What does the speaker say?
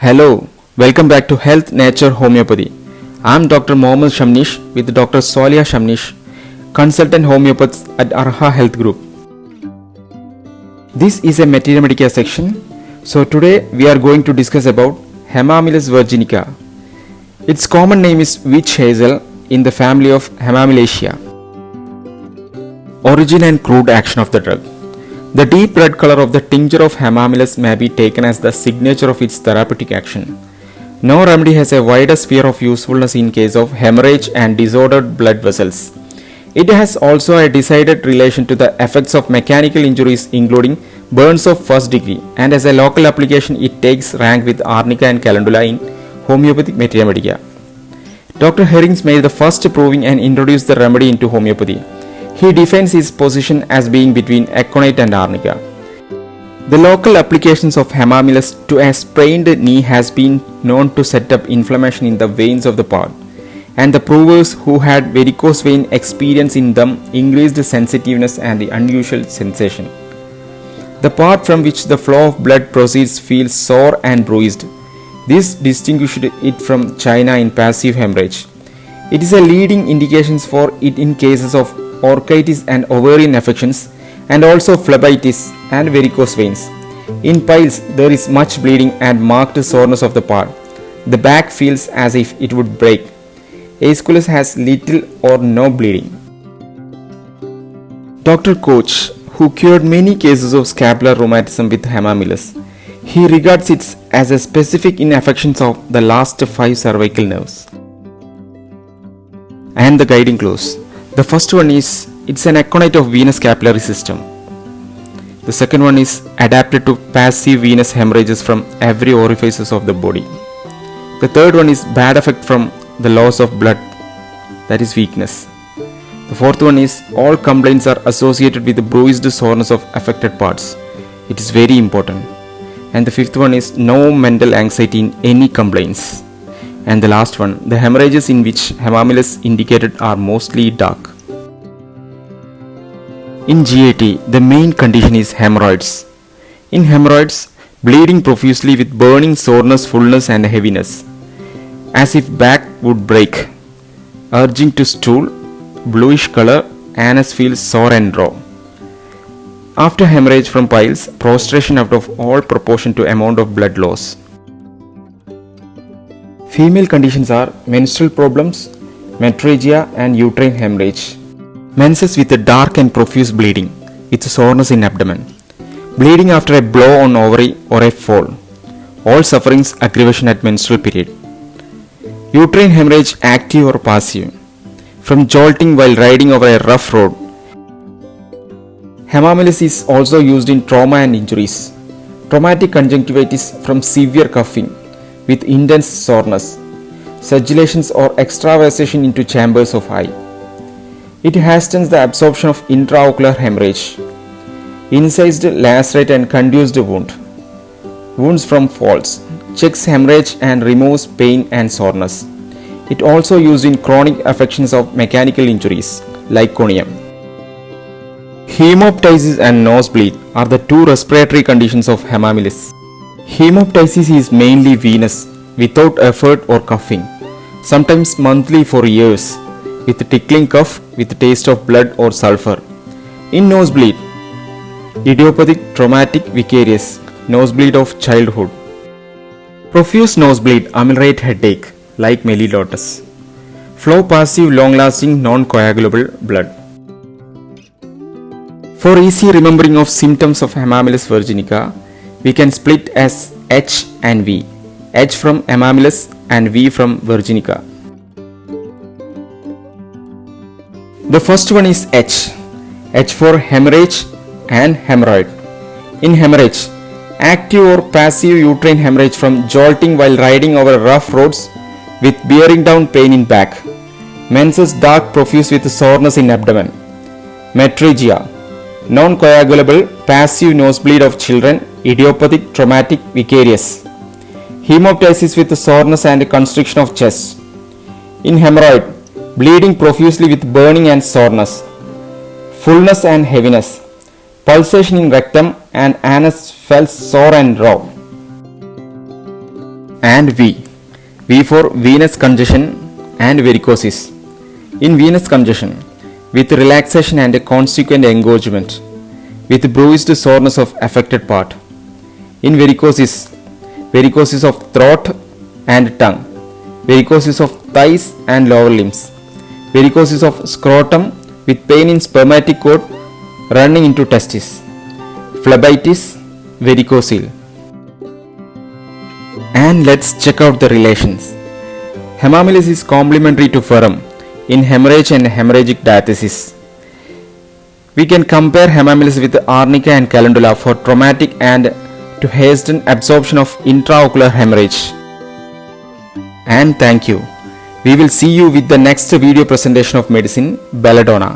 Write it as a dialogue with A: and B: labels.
A: Hello, welcome back to Health Nature Homeopathy. I am Dr. Mohammad Shamnish with Dr. Solia Shamnish, consultant homeopath at Arha Health Group. This is a Materia Medica section. So today we are going to discuss about Hamamelis virginica. Its common name is witch hazel in the family of Hamamellaceae. Origin and crude action of the drug. The deep red color of the tincture of Hamamelis may be taken as the signature of its therapeutic action. No remedy has a wider sphere of usefulness in case of hemorrhage and disordered blood vessels. It has also a decided relation to the effects of mechanical injuries including burns of first degree, and as a local application it takes rank with arnica and calendula in homeopathic materia medica. Dr. Herrings made the first proving and introduced the remedy into homeopathy. He defines his position as being between aconite and arnica. The local applications of Hamamelis to a sprained knee has been known to set up inflammation in the veins of the part, and the provers who had varicose vein experience in them increased sensitiveness and the unusual sensation. The part from which the flow of blood proceeds feels sore and bruised. This distinguished it from China in passive hemorrhage. It is a leading indication for it in cases of orchitis and ovarian affections, and also phlebitis and varicose veins. In piles, there is much bleeding and marked soreness of the part. The back feels as if it would break. Aesculus has little or no bleeding. Dr. Koch, who cured many cases of scapular rheumatism with Hamamelis, he regards it as a specific in affections of the last 5 cervical nerves. And the guiding clause. The first one is, it's an aconite of venous capillary system. The second one is adapted to passive venous hemorrhages from every orifices of the body. The third one is bad effect from the loss of blood, that is weakness. The fourth one is all complaints are associated with the bruised soreness of affected parts. It is very important. And the fifth one is no mental anxiety in any complaints. And the last one, the hemorrhages in which Hamamelis indicated are mostly dark. In GAT, the main condition is hemorrhoids. In hemorrhoids, bleeding profusely with burning, soreness, fullness and heaviness, as if back would break, urging to stool, bluish color, anus feels sore and raw. After hemorrhage from piles, prostration out of all proportion to amount of blood loss. Female conditions are menstrual problems, metrorrhagia and uterine hemorrhage. Menses with a dark and profuse bleeding, with soreness in abdomen. Bleeding after a blow on ovary or a fall. All sufferings aggravation at menstrual period. Uterine hemorrhage active or passive. From jolting while riding over a rough road. Hamamelis is also used in trauma and injuries. Traumatic conjunctivitis from severe cuffing with intense soreness, suggulations or extravasation into chambers of eye. It hastens the absorption of intraocular hemorrhage, incised, lacerate and contused wound, wounds from falls, checks hemorrhage and removes pain and soreness. It also used in chronic affections of mechanical injuries like conium. Hemoptysis and nosebleed are the 2 respiratory conditions of Hamamelis. Hemoptysis is mainly venous, without effort or cuffing, sometimes monthly for years, with tickling cough with taste of blood or sulfur. In nosebleed, idiopathic, traumatic, vicarious, nosebleed of childhood. Profuse nosebleed, ameliorate headache, like mellilotus. Flow passive, long-lasting, non-coagulable blood. For easy remembering of symptoms of Hamamelis virginica, we can split as H and V. H from Hamamelis and V from virginica. The first one is H. H for hemorrhage and hemorrhoid. In hemorrhage, active or passive uterine hemorrhage from jolting while riding over rough roads with bearing down pain in back. Menses dark profuse with soreness in abdomen. Metrorrhagia, non-coagulable passive nosebleed of children, idiopathic, traumatic, vicarious. Hemoptysis with soreness and constriction of chest. In hemorrhoid, bleeding profusely with burning and soreness, fullness and heaviness, pulsation in rectum and anus felt sore and raw. and V. V for venous congestion and varicosis. In venous congestion, with relaxation and a consequent engorgement, with bruised soreness of affected part. In varicosis, varicosis of throat and tongue, varicosis of thighs and lower limbs, varicosis of scrotum with pain in spermatic cord running into testis, phlebitis, varicocele. And let's check out the relations. Hemamelis is complementary to ferrum in hemorrhage and hemorrhagic diathesis. We can compare hemamelis with arnica and calendula for traumatic and to hasten absorption of intraocular hemorrhage. And thank you. We will see you with the next video presentation of medicine, Belladonna.